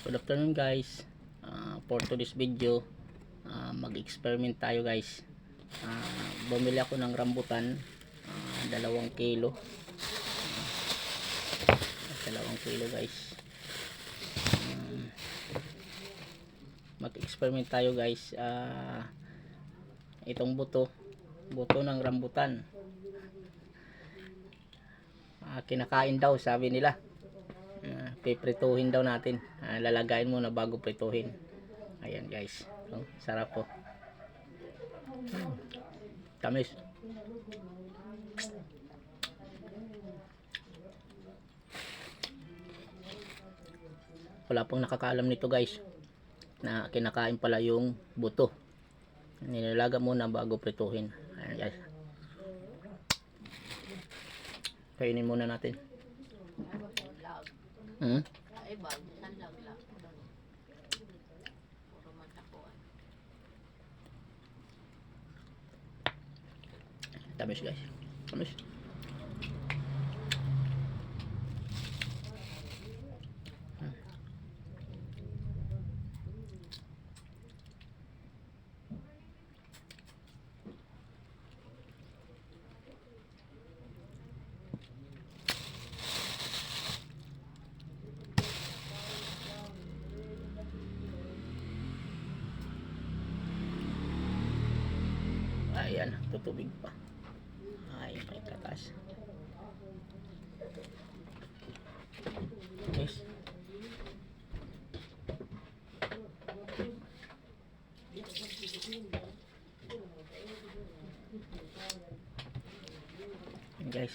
Good afternoon guys. For today's video, mag-experiment tayo guys. Bumili ako ng rambutan, 2 kilo. 2 kilo guys. Mag-experiment tayo guys. Itong buto ng rambutan. Kinakain daw sabi nila. Piprituhin daw natin. Lalagayin muna bago prituhin. Ayan guys, sarap po. Tamis. Wala pong nakakaalam nito guys, na kinakain pala yung buto. Nilalaga muna bago prituhin. Ayan guys, kainin muna natin. Tamis guys, tamis. Ayan, tutubig pa. Ay, may katas. Yes. Ayan guys.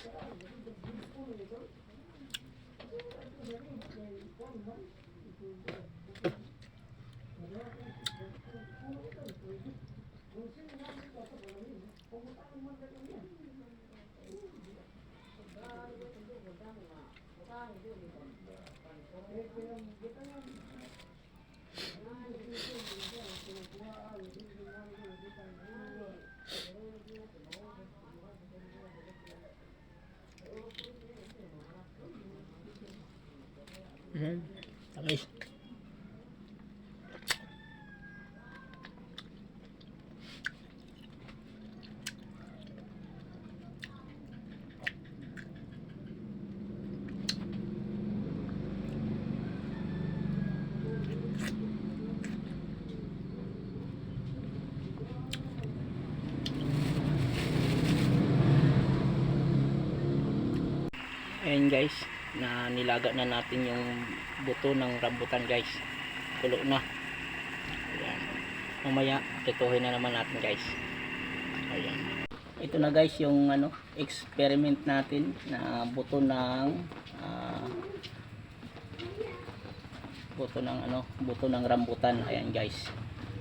Tamis. Ayan guys, na nilaga na natin yung buto ng rambutan guys. Kulo na. Ayan. Mamaya prituhin na naman natin guys. Ayan. Ito na guys yung experiment natin na buto ng buto ng rambutan. Ayan guys.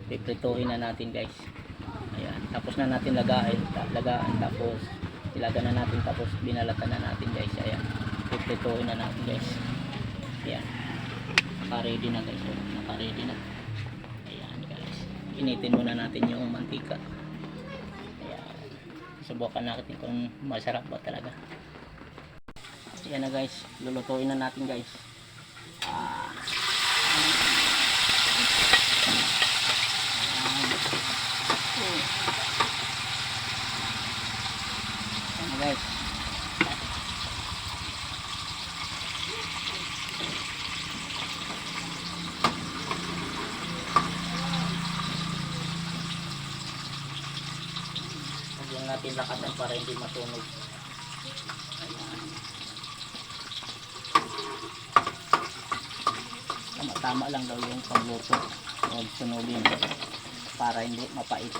Piprituhin na natin guys. Ayan. Tapos na natin lagaan tapos ilaga na natin tapos binalatan na natin guys. Ayan. Piprituhin na natin guys. Ayan. Naka-ready na guys. Naka-ready na. Ayan guys. Initin muna natin yung mantika. Ayan. Subukan natin kung masarap ba talaga. Ayan na guys. Lulutuin na natin guys. Ayan guys. Huwag natin lakasan para hindi matunog. Ayan. Tama lang daw yung pagluto. Huwag sunugin para hindi mapait.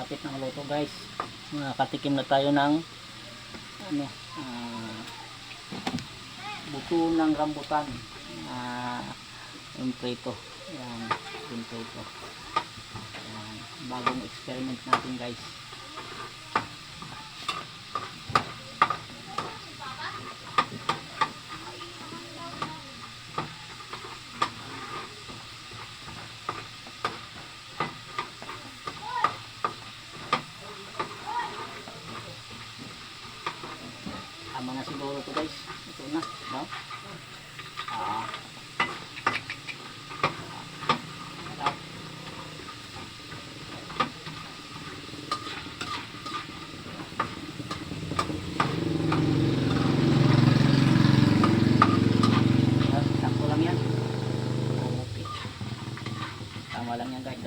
malapit na maluto guys. Nakatikim na tayo ng ano, buto ng rambutan. Yung prito. Yan, yung prito. Yan, bagong experiment natin guys. Tama na siguro to guys. Ito na, no? Sakto lang yan. Okay. Tama lang yan guys.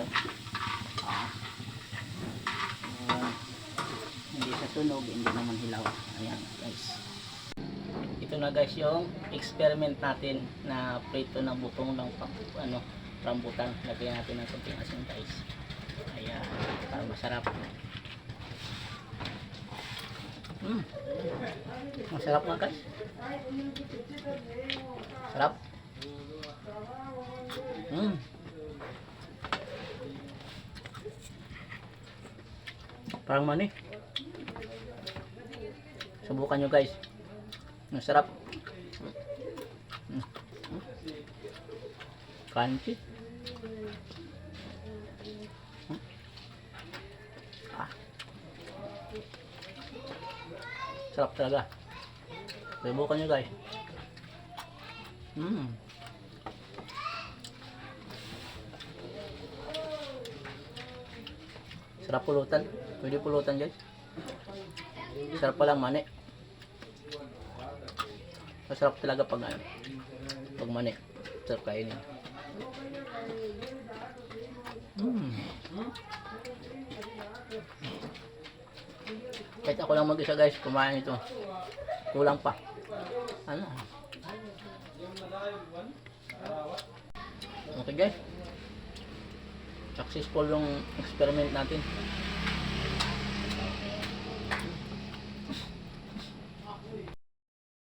Hindi sa sunog, hindi naman hilaw. Ayan guys. Ito na guys yung experiment natin na prito ng butong ng rambutan. Lagyan natin ng konting asin guys. Ayan, para masarap. Masarap nga guys. Sarap. Parang mani. Subukan nyo guys. Masarap. Crunchy. Sarap talaga. Subukan nyo guys. Sarap pulutan. Pwede pulutan guys. Sarap palang mani. Masarap talaga pag mani. Sarap kainin. Kahit ako lang mag-isa guys, kumain ito. Kulang pa. Ano? Okay guys. Successful yung experiment natin.